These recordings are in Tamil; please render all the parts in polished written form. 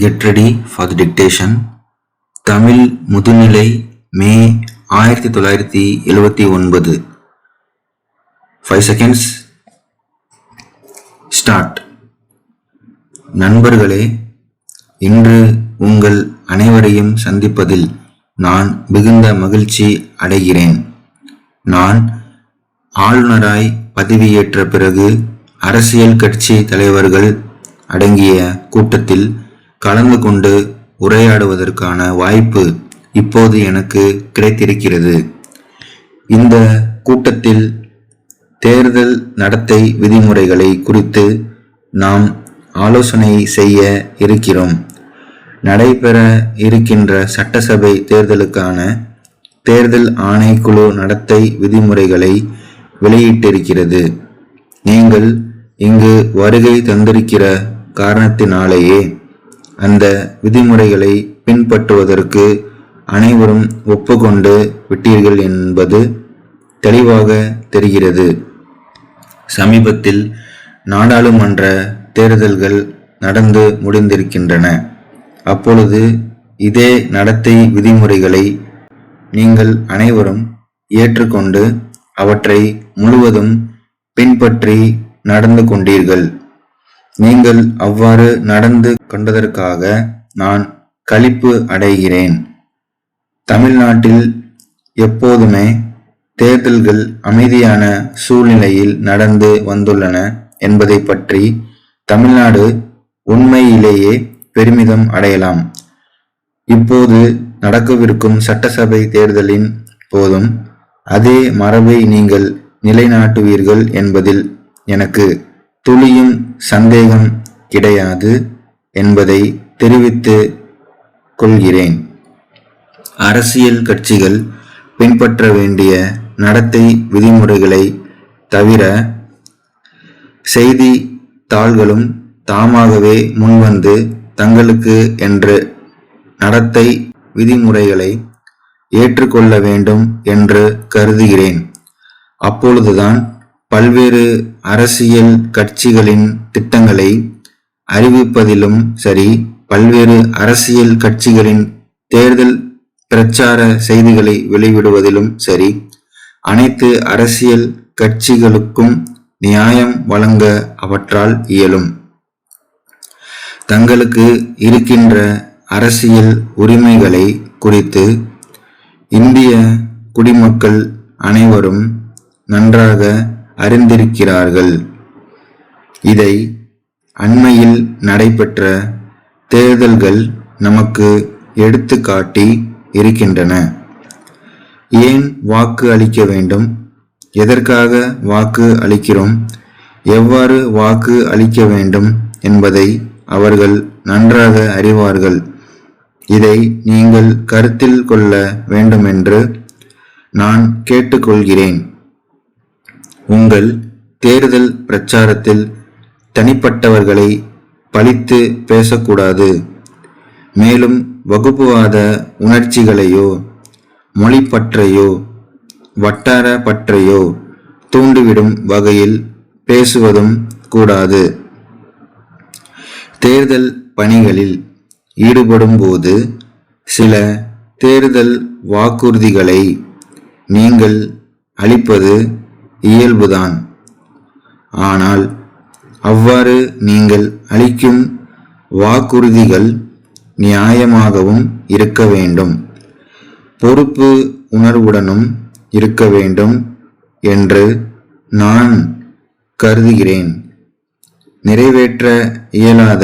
Get ready for the dictation. Tamil முதுநிலை மே 1979. 5 seconds. Start. நண்பர்களே, இன்று உங்கள் அனைவரையும் சந்திப்பதில் நான் மிகுந்த மகிழ்ச்சி அடைகிறேன். நான் ஆளுநராய் பதவியேற்ற பிறகு அரசியல் கட்சி தலைவர்கள் அடங்கிய கூட்டத்தில் கலந்து கொண்டு உரையாடுவதற்கான வாய்ப்பு இப்போது எனக்கு கிடைத்திருக்கிறது. இந்த கூட்டத்தில் தேர்தல் நடத்தை விதிமுறைகளை குறித்து நாம் ஆலோசனை செய்ய இருக்கிறோம். நடைபெற இருக்கின்ற சட்டசபை தேர்தலுக்கான தேர்தல் ஆணைக்குழு நடத்தை விதிமுறைகளை வெளியிட்டிருக்கிறது. நீங்கள் இங்கு வருகை தந்திருக்கிற காரணத்தினாலேயே அந்த விதிமுறைகளை பின்பற்றுவதற்கு அனைவரும் ஒப்புக்கொண்டு விட்டீர்கள் என்பது தெளிவாக தெரிகிறது. சமீபத்தில் நாடாளுமன்ற தேர்தல்கள் நடந்து முடிந்திருக்கின்றன. அப்பொழுது இதே நடத்தை விதிமுறைகளை நீங்கள் அனைவரும் ஏற்றுக்கொண்டு அவற்றை முழுவதும் பின்பற்றி நடந்து கொண்டீர்கள். நீங்கள் அவ்வாறு நடந்து கொண்டதற்காக நான் களிப்பு அடைகிறேன். தமிழ்நாட்டில் எப்போதுமே தேர்தல்கள் அமைதியான சூழ்நிலையில் நடந்து வந்துள்ளன என்பதை பற்றி தமிழ்நாடு உண்மையிலேயே பெருமிதம் அடையலாம். இப்போது நடக்கவிருக்கும் சட்டசபை தேர்தலின் போதும் அதே மரபை நீங்கள் நிலைநாட்டுவீர்கள் என்பதில் எனக்கு துளியும் சந்தேகம் கிடையாது என்பதை தெரிவித்து கொள்கிறேன். அரசியல் கட்சிகள் பின்பற்ற வேண்டிய நடத்தை விதிமுறைகளை தவிர செய்தி தாள்களும் தாமாகவே முன்வந்து தங்களுக்கு என்று நடத்தை விதிமுறைகளை ஏற்றுக்கொள்ள வேண்டும் என்று கருதுகிறேன். அப்பொழுதுதான் பல்வேறு அரசியல் கட்சிகளின் திட்டங்களை அறிவிப்பதிலும் சரி, பல்வேறு அரசியல் கட்சிகளின் தேர்தல் பிரச்சார செய்திகளை வெளியிடுவதிலும் சரி, அனைத்து அரசியல் கட்சிகளுக்கும் நியாயம் வழங்க அவற்றால் இயலும். தங்களுக்கு இருக்கின்ற அரசியல் உரிமைகளை குறித்து இந்திய குடிமக்கள் அனைவரும் நன்றாக அறிந்திருக்கிறார்கள். இதை அண்மையில் நடைபெற்ற தேர்தல்கள் நமக்கு எடுத்து காட்டி இருக்கின்றன. ஏன் வாக்கு அளிக்க வேண்டும், எதற்காக வாக்கு அளிக்கிறோம், எவ்வாறு வாக்கு அளிக்க வேண்டும் என்பதை அவர்கள் நன்றாக அறிவார்கள். இதை நீங்கள் கருத்தில் கொள்ள வேண்டுமென்று நான் கேட்டுக்கொள்கிறேன். உங்கள் தேர்தல் பிரச்சாரத்தில் தனிப்பட்டவர்களை பழித்து பேசக்கூடாது. மேலும் வகுப்புவாத உணர்ச்சிகளையோ மொழிப்பற்றையோ வட்டார பற்றையோ தூண்டிவிடும் வகையில் பேசுவதும் கூடாது. தேர்தல் பணிகளில் ஈடுபடும் போது சில தேர்தல் வாக்குறுதிகளை நீங்கள் அளிப்பது இயல்புதான். ஆனால் அவ்வாறு நீங்கள் அளிக்கும் வாக்குறுதிகள் நியாயமாகவும் இருக்க வேண்டும், பொறுப்பு உணர்வுடனும் இருக்க வேண்டும் என்று நான் கருதுகிறேன். நிறைவேற்ற இயலாத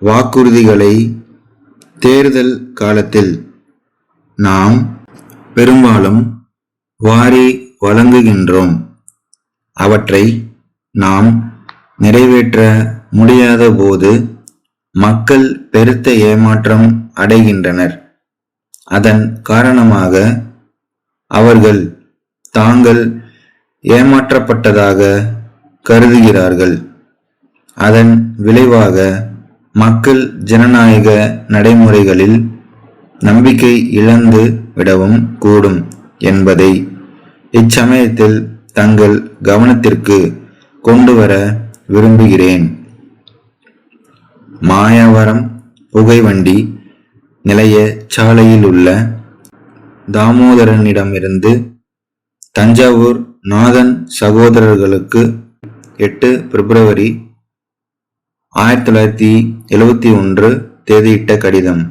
வாக்குறுதிகளை தேர்தல் காலத்தில் நாம் பெரும்பாலும் வாரி வழங்குகின்றோம். அவற்றை நாம் நிறைவேற்ற முடியாத போது மக்கள் பெருத்த ஏமாற்றம் அடைகின்றனர். அதன் காரணமாக அவர்கள் தாங்கள் ஏமாற்றப்பட்டதாக கருதுகிறார்கள். அதன் விளைவாக மக்கள் ஜனநாயக நடைமுறைகளில் நம்பிக்கை இழந்து விடவும் கூடும் என்பதை இச்சமயத்தில் தங்கள் கவனத்திற்கு கொண்டு வர விரும்புகிறேன். மாயவரம் புகைவண்டி நிலைய சாலையில் உள்ள தாமோதரனிடமிருந்து தஞ்சாவூர் நாதன் சகோதரர்களுக்கு 8 பிப்ரவரி 1971 தேதியிட்ட கடிதம்.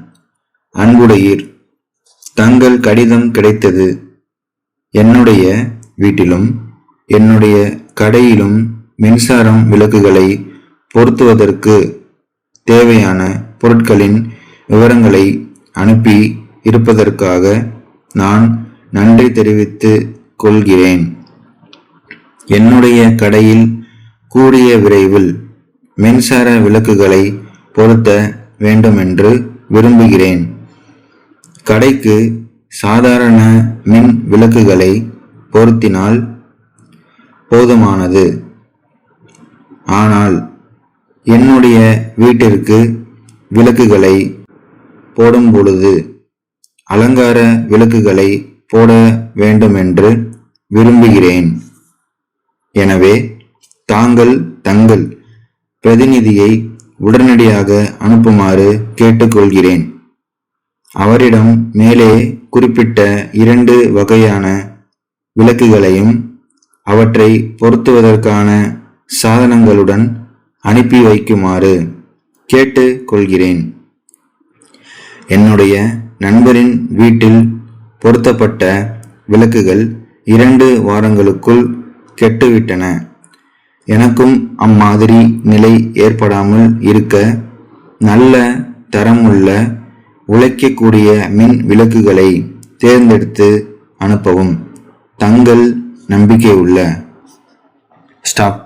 அன்புடையீர், தங்கள் கடிதம் கிடைத்தது. என்னுடைய வீட்டிலும் என்னுடைய கடையிலும் மின்சாரம் விளக்குகளை பொருத்துவதற்கு தேவையான பொருட்களின் விவரங்களை அனுப்பி இருப்பதற்காக நான் நன்றி தெரிவித்துக் கொள்கிறேன். என்னுடைய கடையில் கூடிய விரைவில் மின்சார விளக்குகளை பொருத்த வேண்டுமென்று விரும்புகிறேன். கடைக்கு சாதாரண மின் விளக்குகளை பொருத்தினால் போதுமானது. ஆனால் என்னுடைய வீட்டிற்கு விளக்குகளை போடும் பொழுது அலங்கார விளக்குகளை போட வேண்டுமென்று விரும்புகிறேன். எனவே தாங்கள் தங்கள் பிரதிநிதியை உடனடியாக அனுப்புமாறு கேட்டுக்கொள்கிறேன். அவரிடம் மேலே குறிப்பிட்ட 2 வகையான விளக்குகளையும் அவற்றை பொருத்துவதற்கான சாதனங்களுடன் அனுப்பி வைக்குமாறு கேட்டுக் கொள்கிறேன். என்னுடைய நண்பரின் வீட்டில் பொருத்தப்பட்ட விளக்குகள் 2 வாரங்களுக்குள் கெட்டுவிட்டன. எனக்கும் அம்மாதிரி நிலை ஏற்படாமல் இருக்க நல்ல தரமுள்ள உழைக்கக்கூடிய மின் விளக்குகளை தேர்ந்தெடுத்து அனுப்பவும். தங்கள் நம்பிக்கையுள்ள ஸ்டாப்.